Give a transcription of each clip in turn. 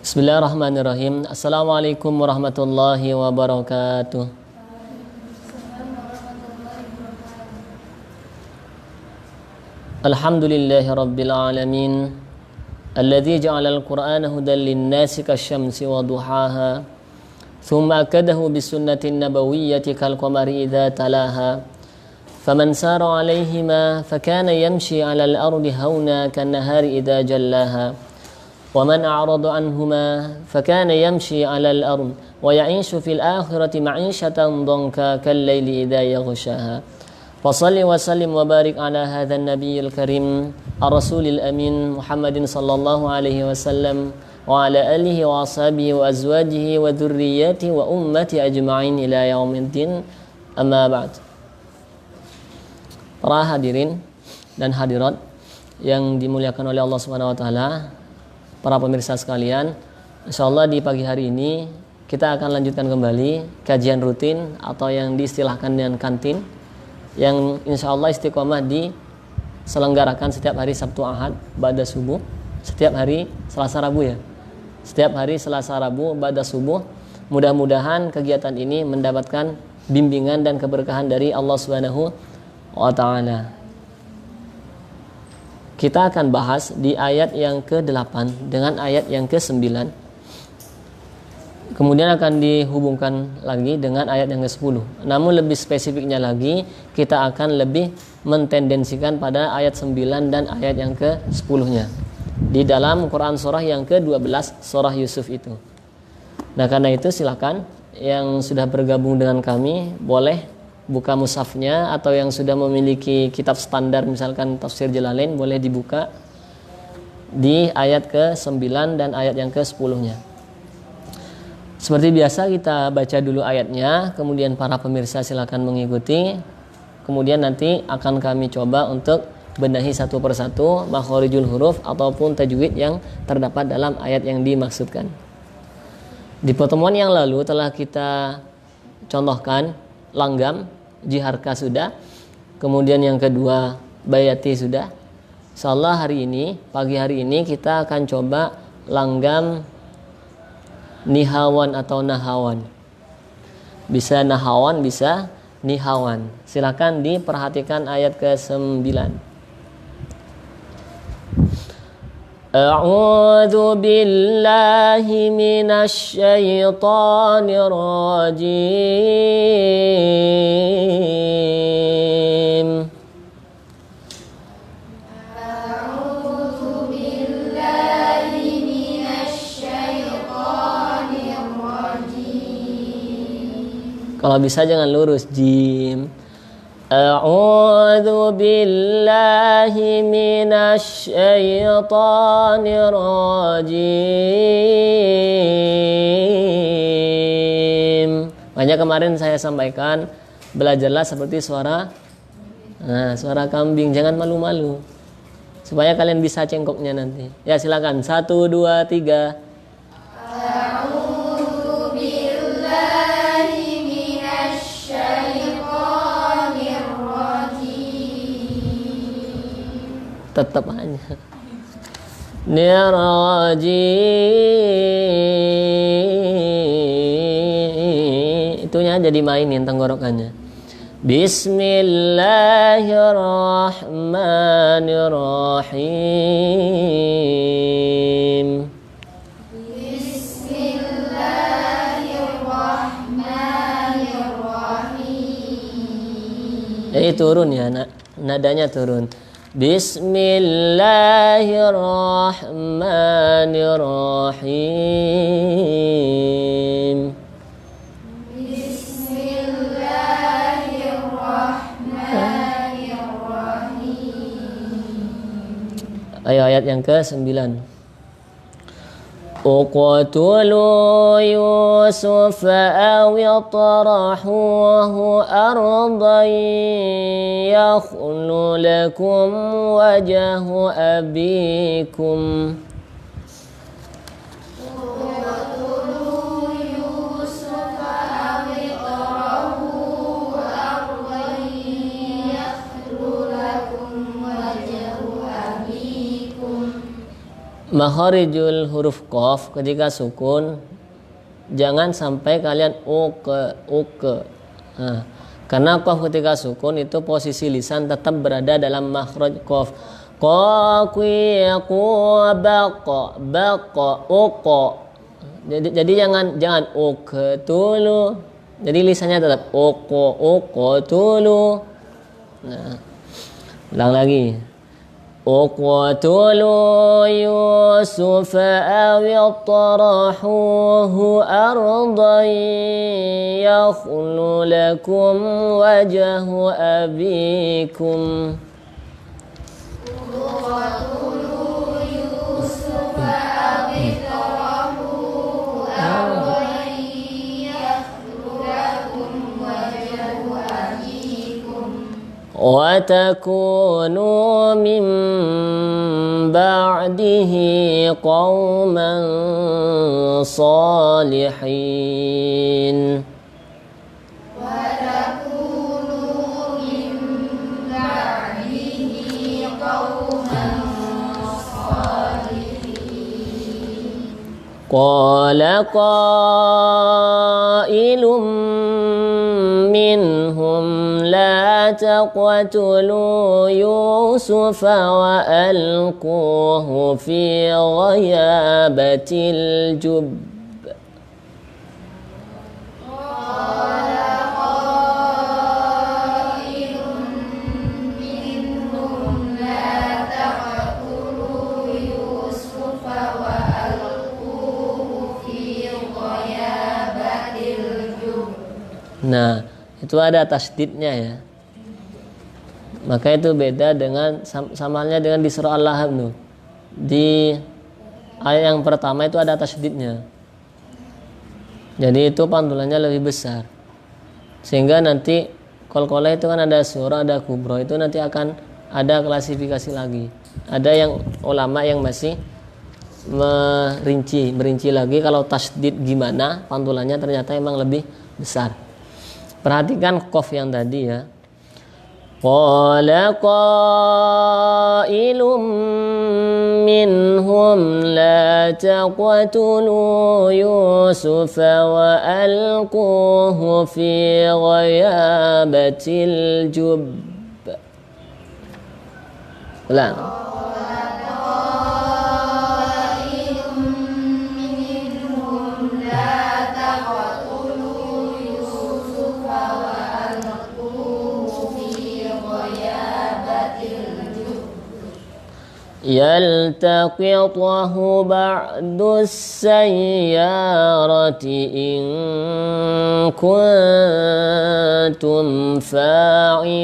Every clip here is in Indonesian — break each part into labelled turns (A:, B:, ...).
A: Bismillahirrahmanirrahim. Assalamualaikum warahmatullahi wabarakatuh. Alhamdulillahi rabbil alamin. Alladzi ja'ala al-Qur'ana hudan lin-nasi kasy-syamsi wa duhaha. Thumma akadahu bis-sunnatin nabawiyyati kal-qamari idza talaha. Faman sara 'alaihima fakana yamshi 'alal ardi hauna kan-nahari idza jallaha. ومن أعرض عنهما فكان يمشي على الأرض ويعيش في الآخرة معيشة ضنكا كالليل إذا يغشاها وصل وسلم وبارك على هذا النبي الكريم الرسول الأمين محمد صلى الله عليه وسلم وعلى آله وأصحابه وأزواجه وذرياته وأمته أجمعين إلى يوم الدين أما بعد. Para hadirin dan hadirat yang dimuliakan oleh Allah Subhanahu wa taala, para pemirsa sekalian, insyaallah di pagi hari ini kita akan lanjutkan kembali kajian rutin atau yang diistilahkan dengan kantin, yang insyaallah istiqomah diselenggarakan setiap hari Sabtu Ahad ba'da subuh, setiap hari Selasa Rabu ya. Setiap hari Selasa Rabu ba'da subuh. Mudah-mudahan kegiatan ini mendapatkan bimbingan dan keberkahan dari Allah Subhanahu wa taala. Kita akan bahas di ayat yang ke-8 dengan ayat yang ke-9. Kemudian akan dihubungkan lagi dengan ayat yang ke-10. Namun lebih spesifiknya lagi, kita akan lebih mentendensikan pada ayat 9 dan ayat yang ke-10-nya di dalam Quran surah yang ke-12, surah Yusuf itu. Nah, karena itu silakan yang sudah bergabung dengan kami boleh buka mushafnya, atau yang sudah memiliki kitab standar misalkan Tafsir Jalalain boleh dibuka di ayat ke-9 dan ayat yang ke-10-nya. Seperti biasa kita baca dulu ayatnya, kemudian para pemirsa silakan mengikuti. Kemudian nanti akan kami coba untuk benahi satu persatu makhorijul huruf ataupun tajwid yang terdapat dalam ayat yang dimaksudkan. Di pertemuan yang lalu telah kita contohkan langgam, jiharka sudah, kemudian yang kedua bayati sudah. Insyaallah hari ini, pagi hari ini kita akan coba langgam nihawan atau nahawan. Bisa nahawan, bisa nihawan. Silakan diperhatikan ayat ke-9. A'udzu billahi minasy syaithanir rajim. A'udzu billahi minasy syaithanir rajim. Kalau bisa jangan lurus jim. A'udzu billahi minasy syaithanir rajim. Makanya kemarin saya sampaikan, belajarlah seperti suara kambing, jangan malu-malu, supaya kalian bisa cengkoknya nanti. Ya silakan, 1, 2, 3. Tetap aja itunya jadi mainin tenggorokannya. Bismillahirrahmanirrahim. Bismillahirrahmanirrahim. Turun ya, nadanya turun. Bismillahirrahmanirrahim. Bismillahirrahmanirrahim. Ayo ayat yang ke-9. Uqtulu Yusuf aw yatrahuhu ardan yakhlu lakum wajhu abikum. Makharijul huruf qaf ketika sukun jangan sampai kalian uke. Nah, karena qaf ketika sukun itu posisi lisan tetap berada dalam makhraj qaf. Baqa uqa. Jadi jangan uqtulu. Jadi lisannya tetap uqtulu. Nah, ulang lagi. Uqtulu Yusuf aw yatrahuhu ardan yakhlu lakum wajhu abikum. وَتَكُونُوا مِنْ بَعْدِهِ قَوْمًا صَالِحِينَ. قال قائل منهم لا تقتلوا يوسف وألقوه في غيابة الجب. Nah, itu ada tasdidnya ya. Maka itu beda dengan sama halnya dengan di surah Al-Lahab tuh. Di ayat yang pertama itu ada tasdidnya. Jadi itu pantulannya lebih besar. Sehingga nanti qalqalah itu kan ada surah, ada kubro, itu nanti akan ada klasifikasi lagi. Ada yang ulama yang masih merinci lagi kalau tasdid gimana pantulannya ternyata emang lebih besar. Perhatikan qaf yang tadi ya. Qala qailum minhum la taqtulu Yusuf wa alquhu fi ghayabatil jub. Ulang. يلتقطه بعد السيارة إن كنتم فاعلين.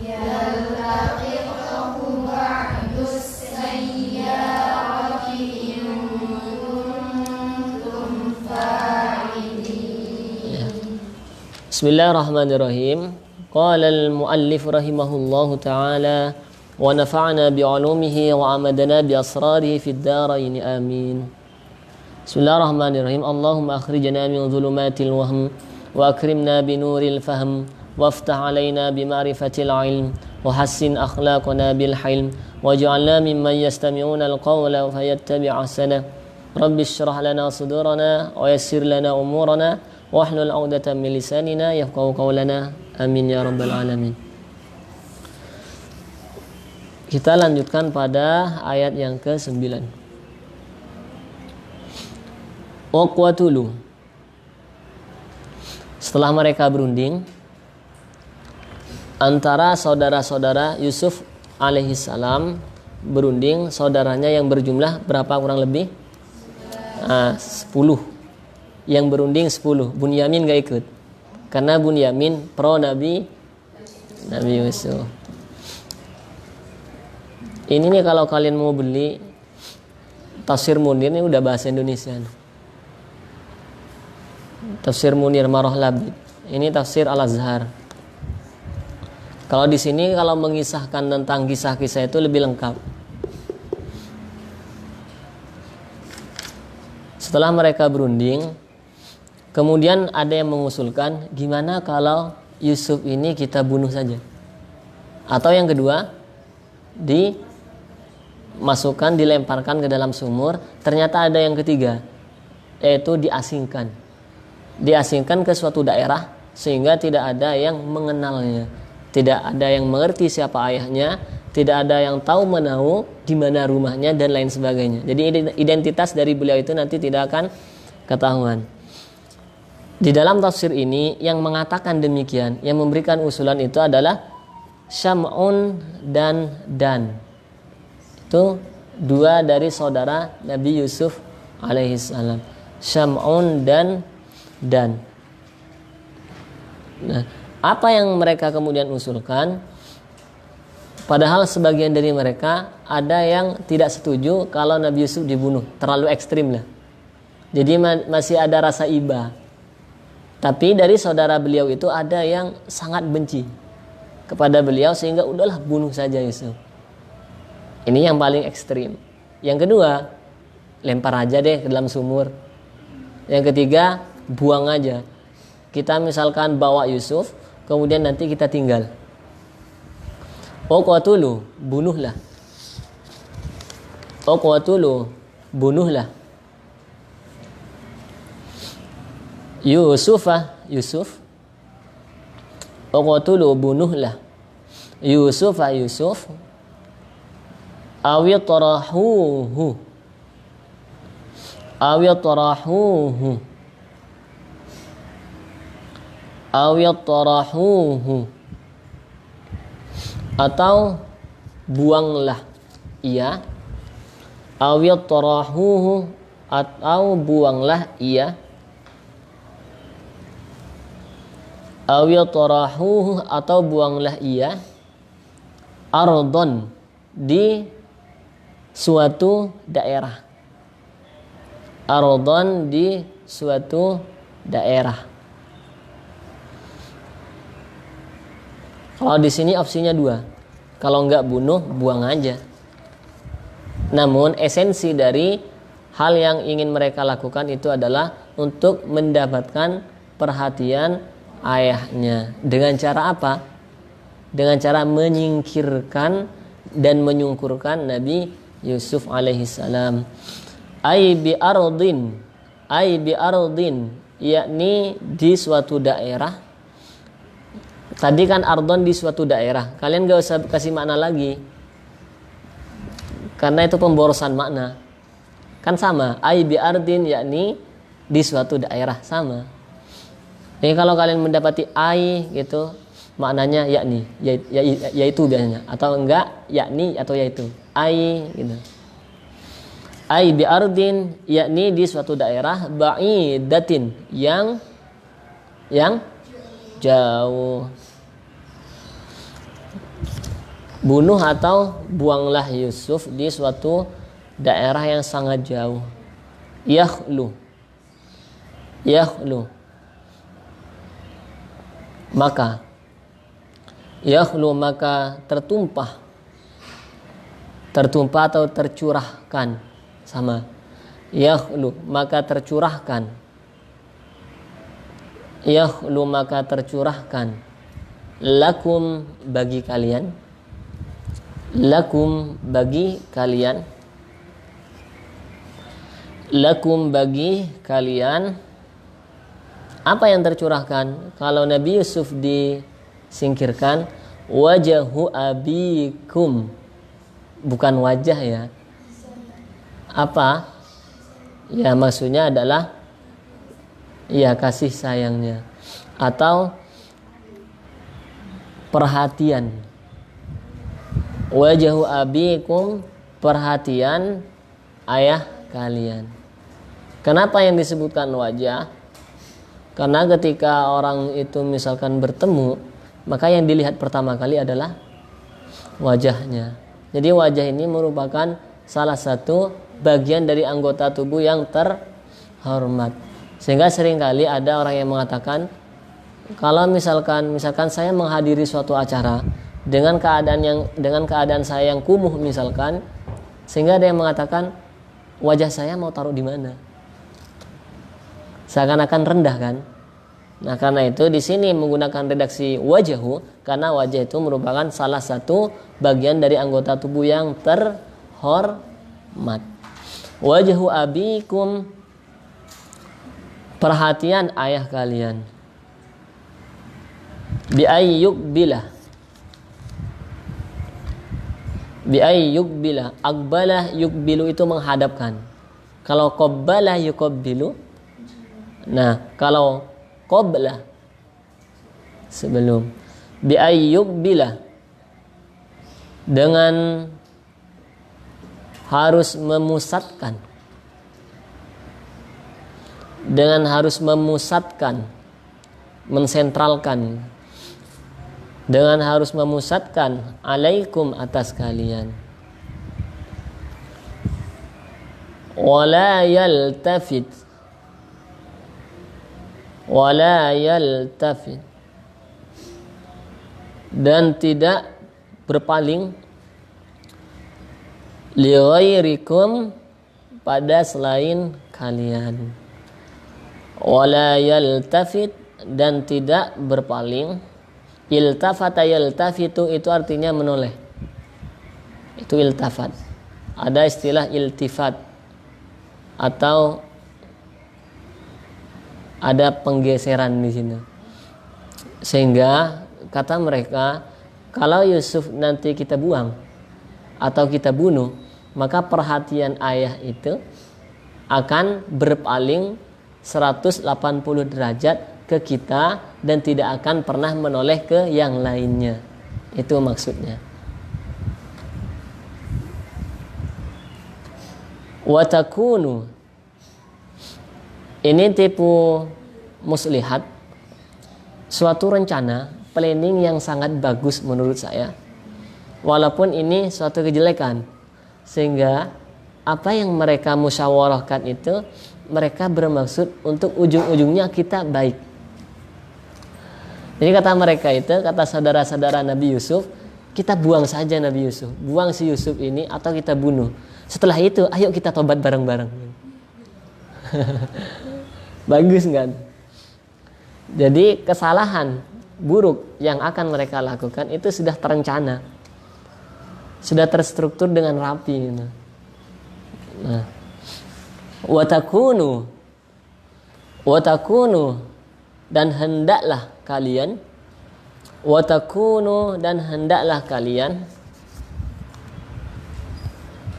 A: يلتقطه بعد السيارة إن كنتم فاعلين. بسم الله الرحمن الرحيم. قال المؤلف رحمه الله تعالى ونفعنا بعلومه وعمدنا بأسراره في الدارين آمين. بسم الله الرحمن الرحيم. اللهم أخرجنا من ظلمات الوهم وأكرمنا بنور الفهم وافتح علينا بمعرفة العلم وحسن أخلاقنا بالحلم واجعلنا ممن يستمعون القول فيتبع أحسنه. رب اشرح لنا صدورنا ويسر لنا أمورنا واحلل عقدة من لساننا يفقهوا قولنا. Amin ya rabbal alamin. Kita lanjutkan pada ayat yang ke-9. Uqwatulu. Setelah mereka berunding antara saudara-saudara Yusuf alaihissalam berunding, saudaranya yang berjumlah berapa kurang lebih? 10. Yang berunding 10. Bunyamin gak ikut. Karena Bunyamin pro Nabi Yusuf. Ini nih kalau kalian mau beli Tafsir Munir ini udah bahasa Indonesia. Tafsir Munir Maroh Labid. Ini tafsir Al-Azhar. Kalau di sini kalau mengisahkan tentang kisah-kisah itu lebih lengkap. Setelah mereka berunding, kemudian ada yang mengusulkan, gimana kalau Yusuf ini kita bunuh saja? Atau yang kedua, dimasukkan, dilemparkan ke dalam sumur. Ternyata ada yang ketiga, yaitu diasingkan ke suatu daerah sehingga tidak ada yang mengenalnya, tidak ada yang mengerti siapa ayahnya, tidak ada yang tahu menahu di mana rumahnya dan lain sebagainya. Jadi identitas dari beliau itu nanti tidak akan ketahuan. Di dalam tafsir ini yang mengatakan demikian, yang memberikan usulan itu adalah Syam'un dan Dan. Itu dua dari saudara Nabi Yusuf alaihissalam, Syam'un dan Dan. Nah, apa yang mereka kemudian usulkan? Padahal sebagian dari mereka ada yang tidak setuju kalau Nabi Yusuf dibunuh, terlalu ekstrim lah. Jadi masih ada rasa iba. Tapi dari saudara beliau itu ada yang sangat benci kepada beliau sehingga udahlah bunuh saja Yusuf. Ini yang paling ekstrim. Yang kedua, lempar aja deh ke dalam sumur. Yang ketiga, buang aja. Kita misalkan bawa Yusuf, kemudian nanti kita tinggal. Uqtulu, bunuhlah. Uqtulu, bunuhlah. Yusuf. Uqtulu, bunuhlah. Yusuf. Awitrahuhu. Atau buanglah ia. Awitrahuhu, atau buanglah ia. Awitrahuhu, atau buanglah ia. Ardon, di suatu daerah. Ardon, di suatu daerah. Kalau di sini opsinya dua. Kalau enggak bunuh, buang aja. Namun esensi dari hal yang ingin mereka lakukan itu adalah untuk mendapatkan perhatian ayahnya. Dengan cara apa? Dengan cara menyingkirkan dan menyungkurkan Nabi Yusuf alaihissalam. Ai bi ardin, yakni di suatu daerah. Tadi kan ardon di suatu daerah. Kalian gak usah kasih makna lagi, karena itu pemborosan makna. Kan sama, ai bi ardin yakni di suatu daerah, sama. Jadi kalau kalian mendapati ai gitu, maknanya yakni, yaitu biasanya, atau enggak yakni atau yaitu. Ai gitu. Ai bi ardin yakni di suatu daerah, ba'idatin yang jauh. Bunuh atau buanglah Yusuf di suatu daerah yang sangat jauh. Yakhlu, maka tertumpah atau tercurahkan, sama. Yakhlu, maka tercurahkan. Lakum, bagi kalian. Apa yang tercurahkan? Kalau Nabi Yusuf disingkirkan, wajahu abikum, bukan wajah ya. Apa? Ya maksudnya adalah ya kasih sayangnya atau perhatian. Wajahu abikum, perhatian ayah kalian. Kenapa yang disebutkan wajah? Karena ketika orang itu misalkan bertemu, maka yang dilihat pertama kali adalah wajahnya. Jadi wajah ini merupakan salah satu bagian dari anggota tubuh yang terhormat. Sehingga seringkali ada orang yang mengatakan, kalau misalkan saya menghadiri suatu acara dengan keadaan saya yang kumuh misalkan, sehingga ada yang mengatakan wajah saya mau taruh di mana? Seakan-akan rendah kan? Nah, karena itu di sini menggunakan redaksi wajahu karena wajah itu merupakan salah satu bagian dari anggota tubuh yang terhormat. Wajhu abikum, perhatian ayah kalian. Bi ayyuk bila. Aqbalah yukbilu itu menghadapkan. Kalau qabbalah yuqabbilu. Nah, kalau qabla sebelum. Bi ayyuk bila, dengan harus memusatkan, mensentralkan, dengan harus memusatkan alaikum atas kalian. Wala yaltafit, dan tidak berpaling li ghairikum, pada selain kalian. Wala yaltafit, dan tidak berpaling. Iltafata yaltafitu itu artinya menoleh, itu iltafat. Ada istilah iltifat atau ada penggeseran di sini. Sehingga kata mereka, kalau Yusuf nanti kita buang atau kita bunuh, maka perhatian ayah itu akan berpaling 180 derajat ke kita dan tidak akan pernah menoleh ke yang lainnya. Itu maksudnya. Watakunu, ini tipu muslihat, suatu rencana, planning yang sangat bagus menurut saya. Walaupun ini suatu kejelekan, sehingga apa yang mereka musyawarahkan itu mereka bermaksud untuk ujung-ujungnya kita baik. Jadi kata mereka itu, kata saudara-saudara Nabi Yusuf, kita buang saja Nabi Yusuf, buang si Yusuf ini atau kita bunuh. Setelah itu ayo kita tobat bareng-bareng. Bagus kan? Jadi kesalahan buruk yang akan mereka lakukan itu sudah terencana, sudah terstruktur dengan rapi. Nah, watakunu, dan hendaklah kalian, watakunu, dan hendaklah kalian,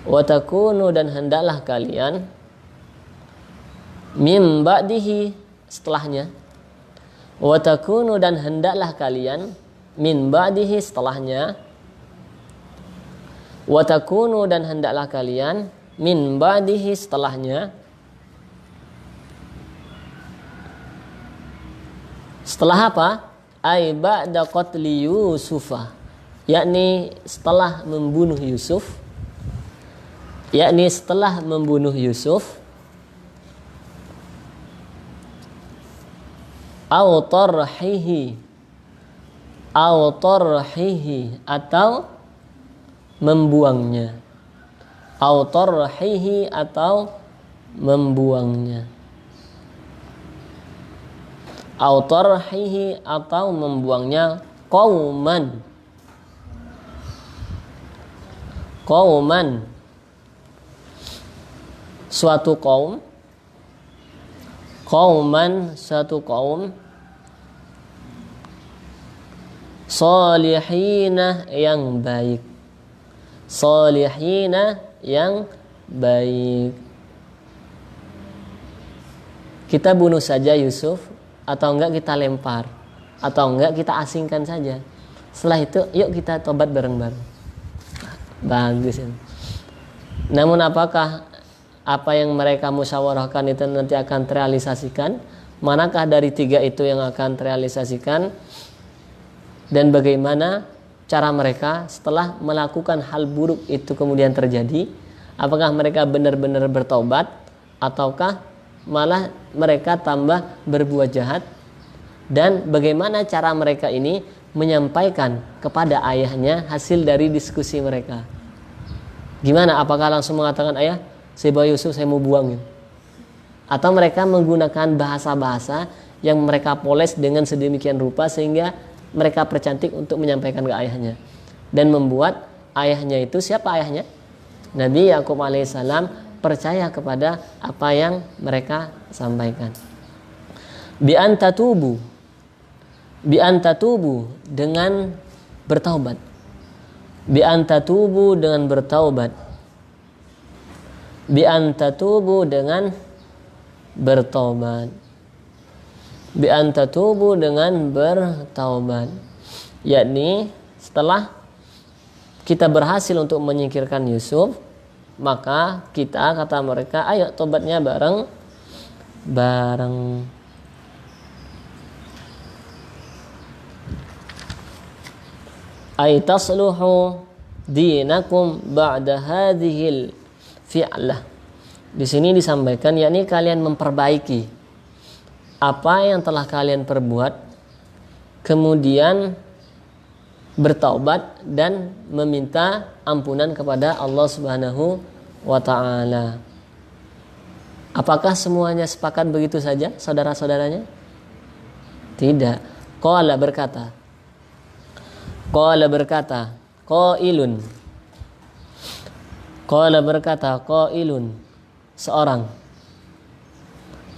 A: watakunu, dan hendaklah kalian, mim ba'dihi, setelahnya, watakunu, dan hendaklah kalian, min ba'dihi, setelahnya, watakunu, dan hendaklah kalian, min ba'dihi, setelahnya. Setelah apa? Ai ba'da qatli Yusufa, yakni setelah membunuh Yusuf, au tarhihi, atau membuangnya, au tarhihi, atau membuangnya, au tarhihi, atau membuangnya, qauman, suatu kaum, suatu kaum, salihina, yang baik, salihina, yang baik. Kita bunuh saja Yusuf, atau enggak kita lempar, atau enggak kita asingkan saja. Setelah itu yuk kita tobat bareng-bareng. Bagus ya. Namun apakah apa yang mereka musyawarahkan itu nanti akan terrealisasikan? Manakah dari tiga itu yang akan terrealisasikan? Dan bagaimana cara mereka setelah melakukan hal buruk itu kemudian terjadi? Apakah mereka benar-benar bertobat, ataukah malah mereka tambah berbuat jahat? Dan bagaimana cara mereka ini menyampaikan kepada ayahnya hasil dari diskusi mereka? Gimana? Apakah langsung mengatakan, ayah, saya bawa Yusuf, saya mau buang? Atau mereka menggunakan bahasa-bahasa yang mereka poles dengan sedemikian rupa sehingga mereka percantik untuk menyampaikan ke ayahnya, dan membuat ayahnya itu, siapa ayahnya? Nabi Yakub alaihissalam percaya kepada apa yang mereka sampaikan. Bi antatubu dengan bertaubat. Bi antatubu dengan bertaubat. Bi antatubu dengan bertaubat. Bi antatubu dengan bertaubat. Yakni setelah kita berhasil untuk menyingkirkan Yusuf, maka kita, kata mereka, ayo tobatnya bareng. Ay tasluhu dinakum ba'da hadhil fi'lah. Di sini disampaikan yakni kalian memperbaiki apa yang telah kalian perbuat, kemudian bertaubat dan meminta ampunan kepada Allah Subhanahu wa taala. Apakah semuanya sepakat begitu saja, saudara-saudaranya? Tidak. Qala berkata, qailun,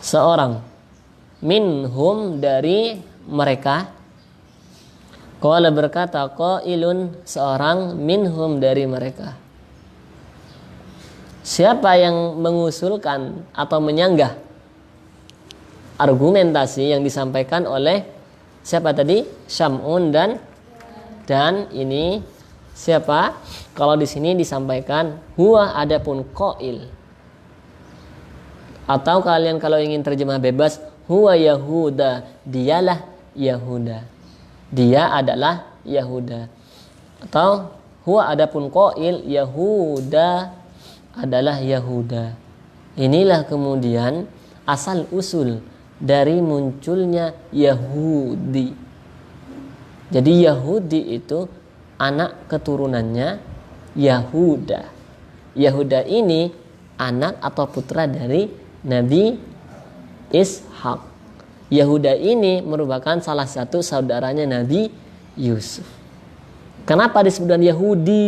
A: seorang minhum dari mereka. Qala berkata qailun, seorang minhum dari mereka. Siapa yang mengusulkan atau menyanggah argumentasi yang disampaikan oleh siapa tadi? Syam'un dan ini siapa? Kalau di sini disampaikan huwa, adapun qail. Atau kalian kalau ingin terjemah bebas, huwa Yahuda, dialah Yahuda. Dia adalah Yahuda. Atau huwa adapun qail, Yahuda adalah Yahuda. Inilah kemudian asal usul dari munculnya Yahudi. Jadi Yahudi itu anak keturunannya Yahuda. Yahuda ini anak atau putra dari Nabi Ishak. Yahuda ini merupakan salah satu saudaranya Nabi Yusuf. Kenapa disebutkan Yahudi?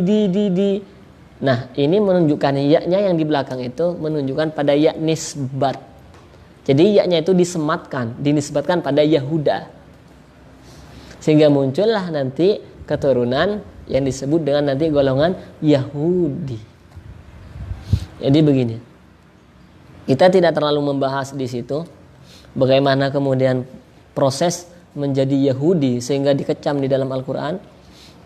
A: Nah, ini menunjukkan ya-nya yang di belakang itu menunjukkan pada ya nisbat. Jadi ya-nya itu dinisbatkan pada Yahuda. Sehingga muncullah nanti keturunan yang disebut dengan nanti golongan Yahudi. Jadi begini. Kita tidak terlalu membahas di situ bagaimana kemudian proses menjadi Yahudi sehingga dikecam di dalam Al-Quran.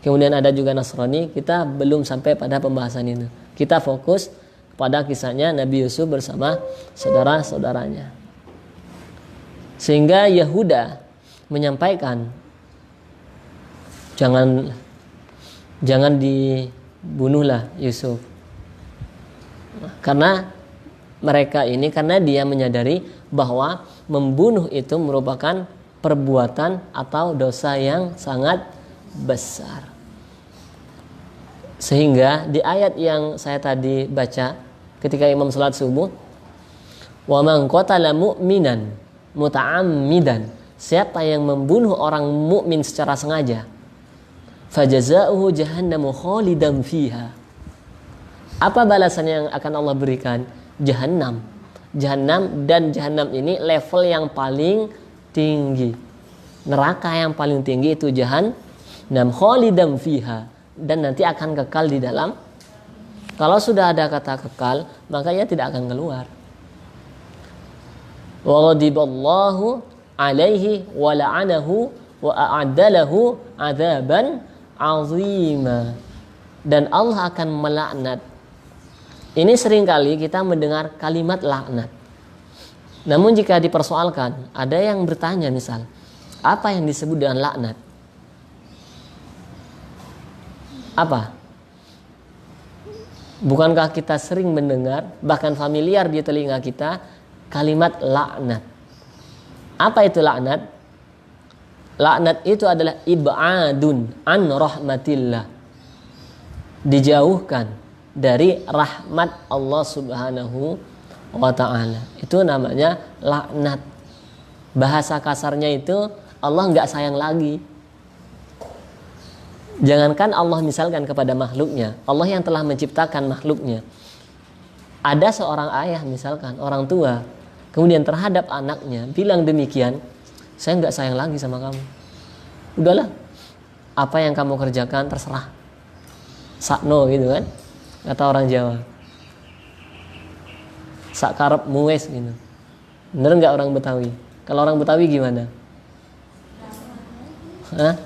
A: Kemudian ada juga Nasrani. Kita belum sampai pada pembahasan itu. Kita fokus pada kisahnya Nabi Yusuf bersama saudara-saudaranya. Sehingga Yahuda menyampaikan, jangan dibunuhlah Yusuf. Karena mereka ini, karena dia menyadari bahwa membunuh itu merupakan perbuatan atau dosa yang sangat besar. Sehingga di ayat yang saya tadi baca ketika imam salat subuh, wa man qatala mu'minan muta'ammidan, siapa yang membunuh orang mukmin secara sengaja, fajaza'uhu jahannamu khalidan fiha. Apa balasan yang akan Allah berikan? Jahannam. Dan jahannam ini level yang paling tinggi. Neraka yang paling tinggi itu jahannam, khalidan fiha, dan nanti akan kekal di dalam. Kalau sudah ada kata kekal, maka ia tidak akan keluar. Wa ghadiballahu alaihi wa la'anahu wa a'adda lahu 'adzaban 'azima. Dan Allah akan melaknat. Ini seringkali kita mendengar kalimat laknat. Namun jika dipersoalkan, ada yang bertanya misal, apa yang disebut dengan laknat? Apa? Bukankah kita sering mendengar, bahkan familiar di telinga kita, kalimat laknat? Apa itu laknat? Laknat itu adalah ib'adun an rahmatillah. Dijauhkan dari rahmat Allah Subhanahu wa ta'ala. Itu namanya laknat. Bahasa kasarnya itu Allah nggak sayang lagi. Jangankan Allah misalkan kepada makhluknya, Allah yang telah menciptakan makhluknya. Ada seorang ayah misalkan, orang tua, kemudian terhadap anaknya bilang demikian, saya nggak sayang lagi sama kamu. Udahlah, apa yang kamu kerjakan terserah. Sakno gitu kan, kata orang Jawa. Sakarep muwes gitu. Bener nggak orang Betawi? Kalau orang Betawi gimana? Hah?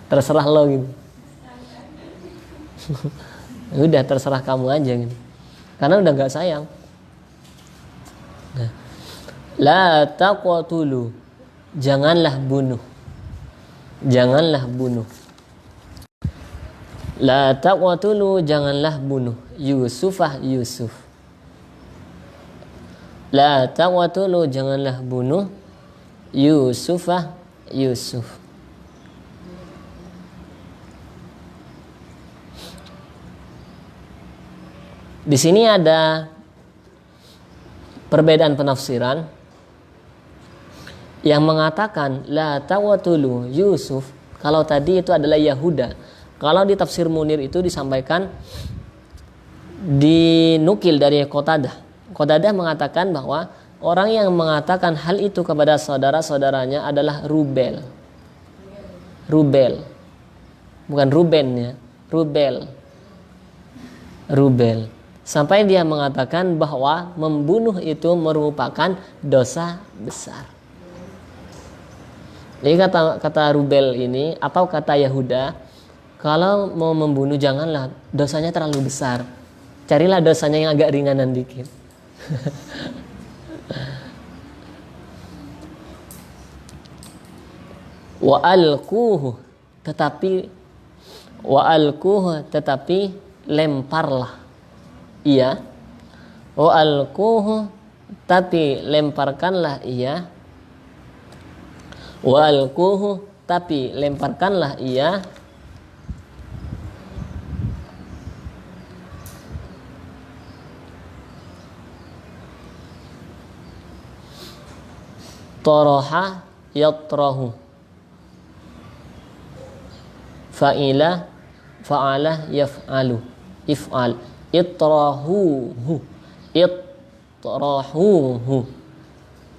A: Terserah lo gitu. Udah terserah kamu aja gitu. Karena udah nggak sayang. Nah. La taqtulu, janganlah bunuh. Janganlah bunuh. La taqtulu, janganlah bunuh Yusufah Yusuf. La taqtulu, janganlah bunuh Yusufah Yusuf. Di sini ada perbedaan penafsiran yang mengatakan la taqtulu Yusuf, kalau tadi itu adalah Yahuda. Kalau di tafsir Munir itu disampaikan, dinukil dari Qatadah. Qatadah mengatakan bahwa orang yang mengatakan hal itu kepada saudara-saudaranya adalah Rubel. Rubel. Bukan Ruben ya, Rubel. Rubel. Sampai dia mengatakan bahwa membunuh itu merupakan dosa besar. Jadi kata Rubel ini atau kata Yahuda, kalau mau membunuh janganlah, dosanya terlalu besar. Carilah dosanya yang agak ringanan dikit. Wa alquhu, tetapi lemparlah. Ia wa alquhu, tapi lemparkanlah ia. Wa alquhu, tapi lemparkanlah ia. Taraha yatrahu, fa'ila fa'ala yaf'alu, if'al. Itrahuhu,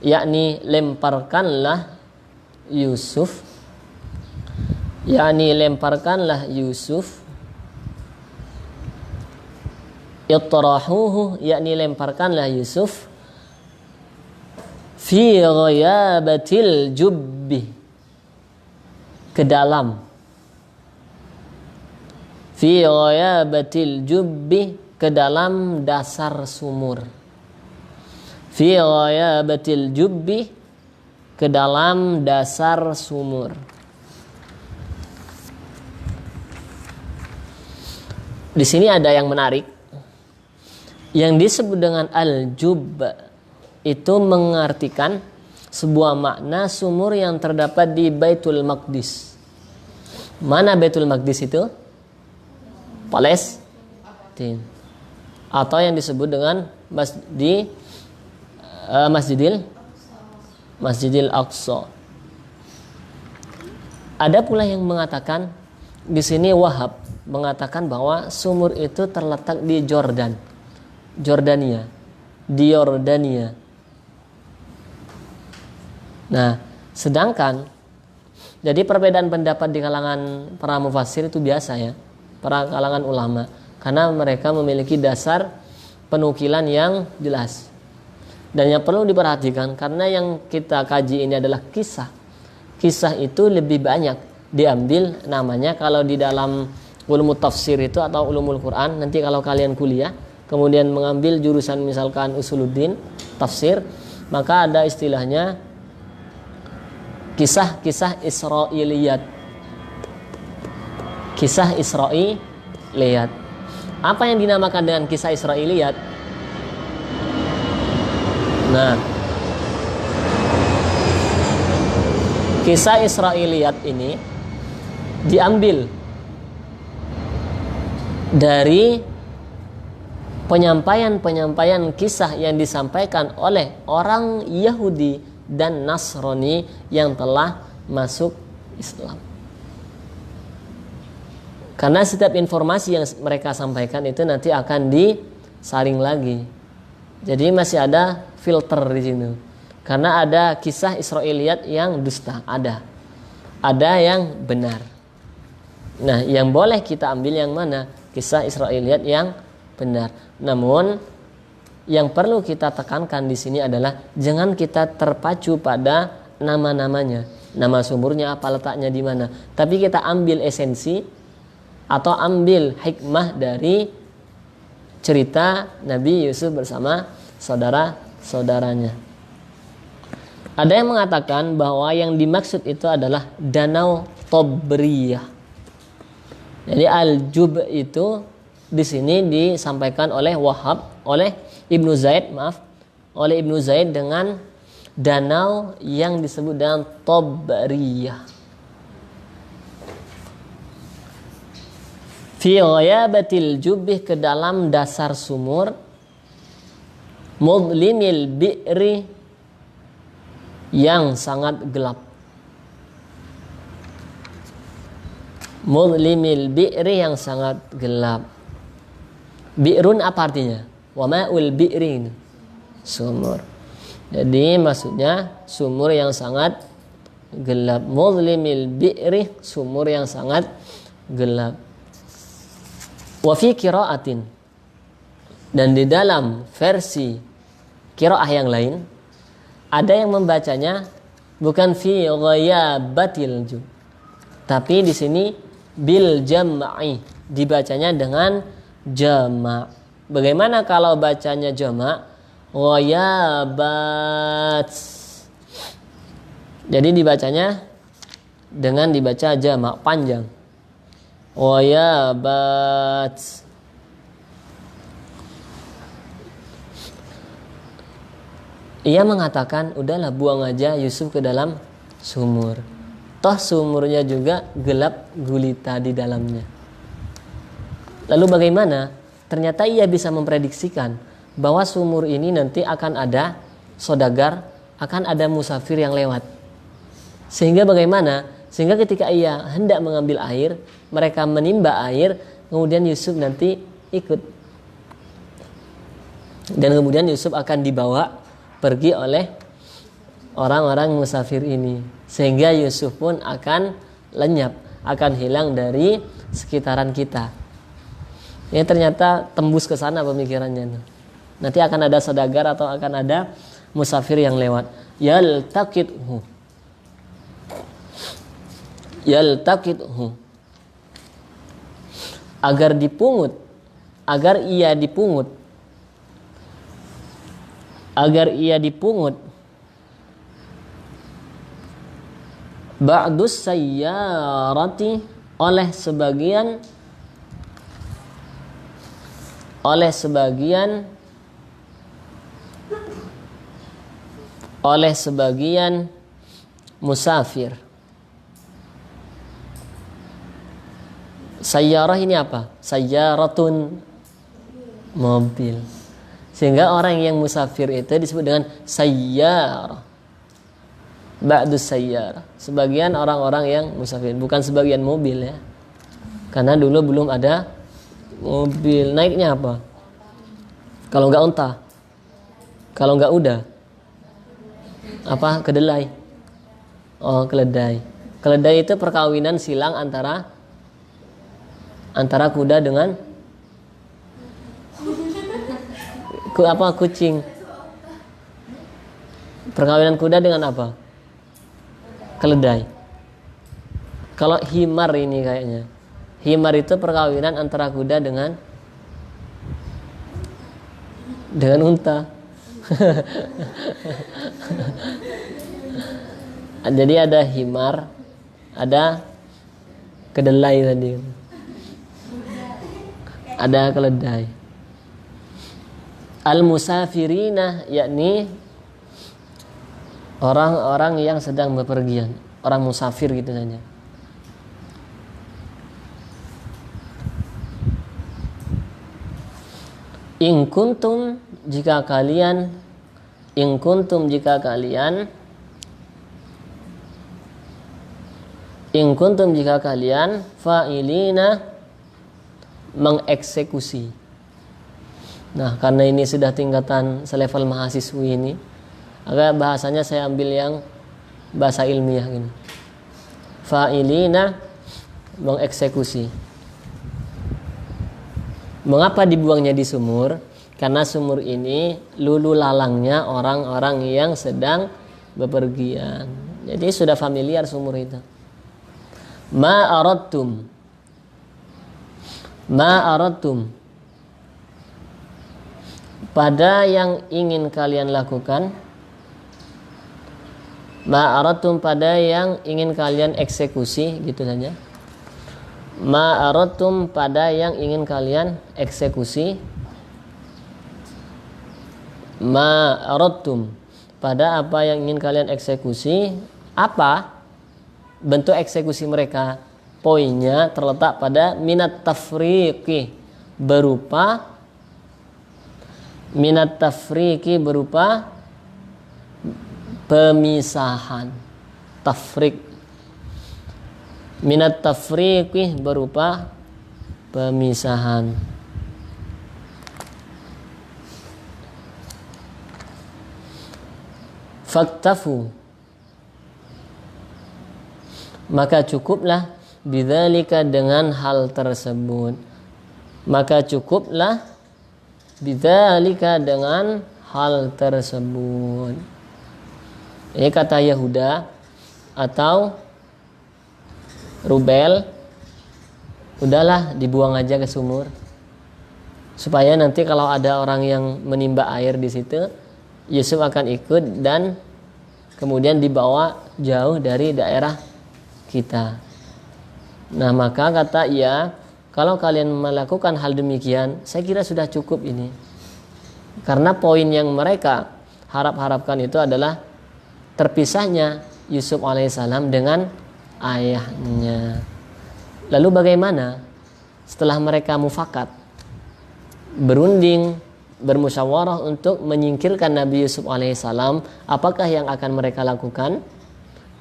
A: yakni lemparkanlah Yusuf, Itrahuhu, yakni lemparkanlah Yusuf fi ghayabatil jubbi, ke dalam, fi ghayabatil jubbi, ke dalam dasar sumur. Fi ghayabatil jubbi, ke dalam dasar sumur. Di sini ada yang menarik. Yang disebut dengan al-jub itu mengartikan sebuah makna sumur yang terdapat di Baitul Maqdis. Mana Baitul Maqdis itu? Palestina. Atau yang disebut dengan Masjidil Aqsa. Ada pula yang mengatakan, di sini Wahab mengatakan bahwa sumur itu terletak di Jordania. Nah, sedangkan jadi perbedaan pendapat di kalangan para mufassir itu biasa ya, para kalangan ulama, karena mereka memiliki dasar penukilan yang jelas. Dan yang perlu diperhatikan, karena yang kita kaji ini adalah kisah. Kisah itu lebih banyak diambil namanya kalau di dalam ulumul tafsir itu atau ulumul Quran. Nanti kalau kalian kuliah kemudian mengambil jurusan misalkan usuluddin tafsir, maka ada istilahnya kisah-kisah Israiliyat. Kisah Israiliyat. Apa yang dinamakan dengan kisah Israiliyat? Nah, kisah Israiliyat ini diambil dari penyampaian kisah yang disampaikan oleh orang Yahudi dan Nasrani yang telah masuk Islam. Karena setiap informasi yang mereka sampaikan itu nanti akan disaring lagi. Jadi masih ada filter di sini. Karena ada kisah Israiliyat yang dusta, ada yang benar. Nah, yang boleh kita ambil yang mana? Kisah Israiliyat yang benar. Namun yang perlu kita tekankan di sini adalah jangan kita terpacu pada nama-namanya, nama sumbernya apa, letaknya di mana. Tapi kita ambil esensi atau ambil hikmah dari cerita Nabi Yusuf bersama saudara-saudaranya. Ada yang mengatakan bahwa yang dimaksud itu adalah Danau Tobriyah. Jadi Al-Jub itu di sini disampaikan oleh Ibnu Zaid dengan danau yang disebut dengan Tobriyah. Fi ghayabatil jubbih, ke dalam dasar sumur, mudlimil bi'ri, yang sangat gelap. Mudlimil bi'ri, yang sangat gelap. Bi'run apa artinya? Wa ma'ul bi'ri, sumur. Jadi maksudnya sumur yang sangat gelap. Mudlimil bi'ri, sumur yang sangat gelap. Wa fi qira'atin, dan di dalam versi qiraah yang lain ada yang membacanya bukan fi ghayabatil jub, tapi di sini bil jam'i, dibacanya dengan jama'. Bagaimana kalau bacanya jama'? Ghayabat. Jadi dibacanya dengan dibaca jama' panjang. Ghayabat. Ia mengatakan, udahlah buang aja Yusuf ke dalam sumur. Toh sumurnya juga gelap gulita di dalamnya. Lalu bagaimana? Ternyata ia bisa memprediksikan bahwa sumur ini nanti akan ada sodagar, akan ada musafir yang lewat. Sehingga bagaimana? Sehingga ketika ia hendak mengambil air, mereka menimba air, kemudian Yusuf nanti ikut. Dan kemudian Yusuf akan dibawa pergi oleh orang-orang musafir ini. Sehingga Yusuf pun akan lenyap, akan hilang dari sekitaran kita. Ya, ternyata tembus ke sana pemikirannya. Nanti akan ada saudagar atau akan ada musafir yang lewat. Yaltaqithu. Agar dipungut, agar ia dipungut ba'dus sayyarati, oleh sebagian musafir. Sayyarah ini apa? Sayyaratun, mobil. Sehingga orang yang musafir itu disebut dengan sayyarah. Ba'dus sayyarah, sebagian orang-orang yang musafir, bukan sebagian mobil ya. Karena dulu belum ada mobil. Naiknya apa? Kalau enggak unta, kalau enggak uda, apa? Kedelai. Oh, keledai. Keledai itu perkawinan silang antara kuda dengan kucing. Perkawinan kuda dengan apa? Keledai. Kalau himar ini kayaknya. Himar itu perkawinan antara kuda dengan unta. Jadi ada himar, ada kedelai tadi. Ada keledai. Al-musafirina, yakni orang-orang yang sedang bepergian, orang musafir gitu saja. In kuntum jika kalian fa'ilina mengeksekusi. Nah, karena ini sudah tingkatan selevel mahasiswi ini, agak bahasanya saya ambil yang bahasa ilmiah gini. Fa'ilina mengeksekusi. Mengapa dibuangnya di sumur? Karena sumur ini lulu lalangnya orang-orang yang sedang bepergian. Jadi sudah familiar sumur itu. Ma aradtum. Pada yang ingin kalian lakukan. Ma aradtum pada yang ingin kalian eksekusi, gitu saja. Ma aradtum pada yang ingin kalian eksekusi. Ma aradtum pada apa yang ingin kalian eksekusi. Apa bentuk eksekusi mereka? Poinnya terletak pada minat tafriqi berupa pemisahan. Tafriq. Minat tafriqih berupa pemisahan. Faktafu, maka cukuplah bidzalika dengan hal tersebut. Maka cukuplah bidzalika dengan hal tersebut. Ini kata Yahuda atau Rubel, udahlah dibuang aja ke sumur, supaya nanti kalau ada orang yang menimba air di situ, Yusuf akan ikut dan kemudian dibawa jauh dari daerah kita. Nah, maka kata ia, kalau kalian melakukan hal demikian, saya kira sudah cukup ini. Karena poin yang mereka harap-harapkan itu adalah terpisahnya Yusuf alaihissalam dengan ayahnya. Lalu bagaimana setelah mereka mufakat, berunding, bermusyawarah untuk menyingkirkan Nabi Yusuf alaihissalam, apakah yang akan mereka lakukan?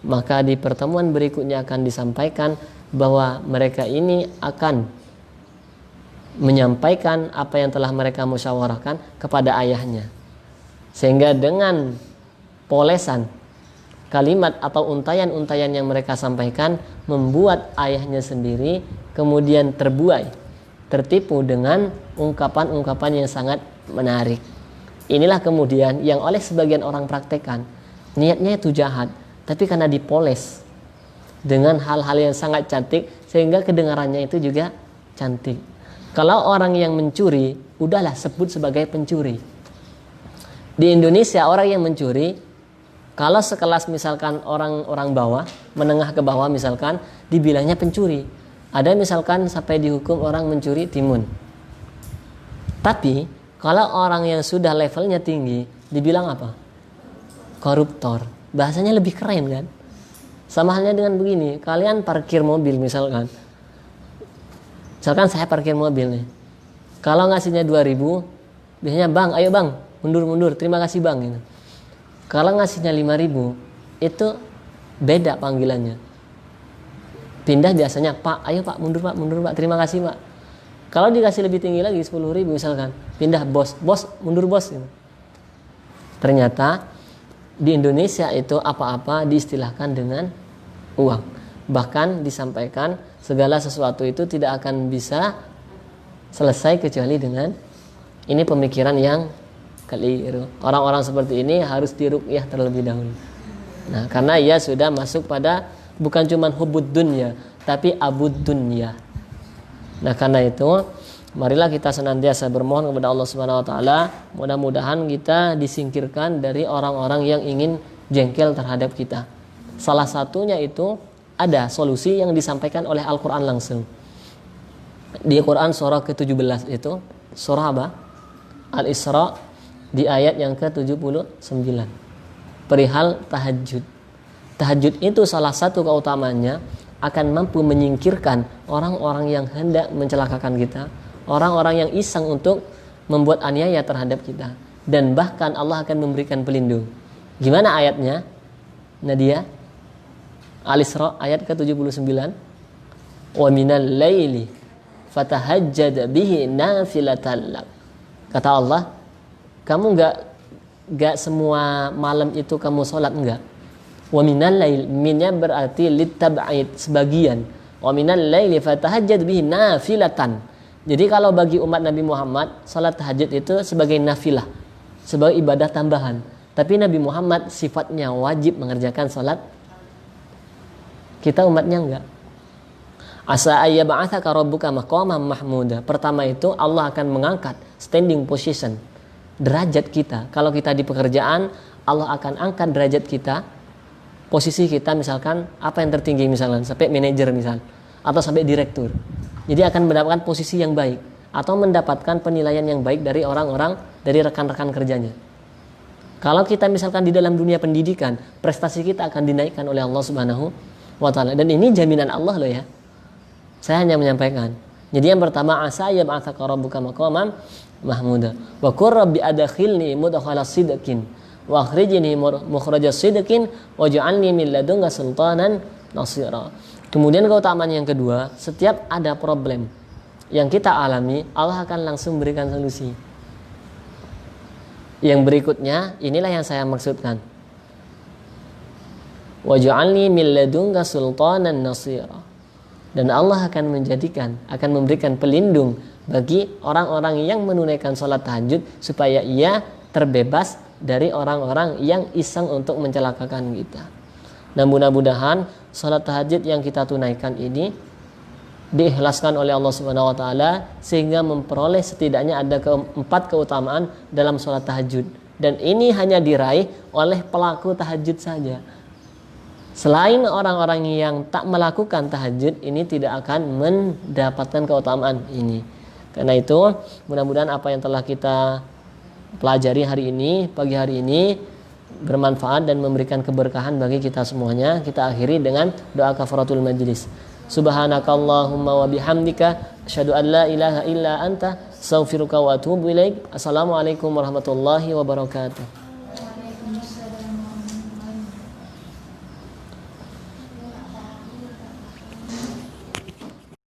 A: Maka di pertemuan berikutnya akan disampaikan bahwa mereka ini akan menyampaikan apa yang telah mereka musyawarahkan kepada ayahnya, sehingga dengan polesan kalimat atau untayan-untayan yang mereka sampaikan membuat ayahnya sendiri kemudian terbuai, tertipu dengan ungkapan-ungkapan yang sangat menarik. Inilah kemudian yang oleh sebagian orang praktekkan. Niatnya itu jahat, tapi karena dipoles dengan hal-hal yang sangat cantik sehingga kedengarannya itu juga cantik. Kalau orang yang mencuri, udahlah sebut sebagai pencuri. Di Indonesia orang yang mencuri, kalau sekelas misalkan orang bawah, menengah ke bawah misalkan, dibilangnya pencuri. Ada misalkan sampai dihukum orang mencuri timun. Tapi kalau orang yang sudah levelnya tinggi, dibilang apa? Koruptor. Bahasanya lebih keren kan? Sama halnya dengan begini, kalian parkir mobil misalkan. Misalkan saya parkir mobil nih. Kalau ngasihnya 2.000, biasanya bang, ayo bang, mundur, terima kasih bang. Gitu. Kalau ngasihnya 5.000, itu beda panggilannya. Pindah biasanya pak, ayo pak, mundur pak, terima kasih pak. Kalau dikasih lebih tinggi lagi 10.000 misalkan, pindah bos, mundur bos. Gitu. Ternyata di Indonesia itu apa-apa diistilahkan dengan uang. Bahkan disampaikan segala sesuatu itu tidak akan bisa selesai kecuali dengan ini pemikiran yang keliru. Orang-orang seperti ini harus diruqyah terlebih dahulu. Nah, karena ia sudah masuk pada bukan cuma hubud dunya, tapi abud dunya. Nah, karena itu marilah kita senantiasa bermohon kepada Allah Subhanahu wa taala, mudah-mudahan kita disingkirkan dari orang-orang yang ingin jengkel terhadap kita. Salah satunya itu ada solusi yang disampaikan oleh Al-Qur'an langsung. Di Quran surah ke-17 itu, surah apa? Al-Isra di ayat yang ke-79. Perihal tahajud. Tahajud itu salah satu keutamaannya akan mampu menyingkirkan orang-orang yang hendak mencelakakan kita, orang-orang yang iseng untuk membuat aniaya terhadap kita, dan bahkan Allah akan memberikan pelindung. Gimana ayatnya? Nadia, Al-Isra ayat ke-79. Wa minal laili fatahajjad bihi nafilatan lak. Kata Allah, kamu enggak semua malam itu kamu sholat, enggak. Wa minal lail, minnya berarti litab'id, sebagian. Wa minal laili fatahajjad bihi nafilatan. Jadi kalau bagi umat Nabi Muhammad, salat tahajud itu sebagai nafilah, sebagai ibadah tambahan. Tapi Nabi Muhammad sifatnya wajib mengerjakan salat. Kita umatnya enggak. Asa ayyab'atsaka rabbuka maqaman mahmuda. Pertama itu Allah akan mengangkat standing position, derajat kita. Kalau kita di pekerjaan, Allah akan angkat derajat kita, posisi kita, misalkan apa yang tertinggi, misalkan sampai manajer misal, atau sampai direktur. Jadi akan mendapatkan posisi yang baik atau mendapatkan penilaian yang baik dari orang-orang, dari rekan-rekan kerjanya. Kalau kita misalkan di dalam dunia pendidikan, prestasi kita akan dinaikkan oleh Allah Subhanahu wa taala, dan ini jaminan Allah loh ya. Saya hanya menyampaikan. Jadi yang pertama, asa yab'atsaka rabbuka maqaman mahmuda. Wa qur rabbi adkhilni mudkhala sidqin wa akhrijni mukhraja sidqin waj'alni min ladunka sultanan nasira. Kemudian keutamaan yang kedua, setiap ada problem yang kita alami, Allah akan langsung berikan solusi. Yang berikutnya, inilah yang saya maksudkan. Waj'alni min ladunka sultanan nasira. Dan Allah akan memberikan pelindung bagi orang-orang yang menunaikan salat tahajud, supaya ia terbebas dari orang-orang yang iseng untuk mencelakakan kita. Dan mudah-mudahan salat tahajud yang kita tunaikan ini diikhlaskan oleh Allah Subhanahu wa taala, sehingga memperoleh setidaknya ada 4 keutamaan dalam salat tahajud. Dan ini hanya diraih oleh pelaku tahajud saja. Selain orang-orang yang tak melakukan tahajud, ini tidak akan mendapatkan keutamaan ini. Karena itu, mudah-mudahan apa yang telah kita pelajari hari ini, pagi hari ini, bermanfaat dan memberikan keberkahan bagi kita semuanya. Kita akhiri dengan doa kafaratul majlis. Subhanakallahumma wa bihamdika asyhadu an la ilaha illa anta astaghfiruka wa atubu ilaik. Assalamualaikum warahmatullahi wabarakatuh.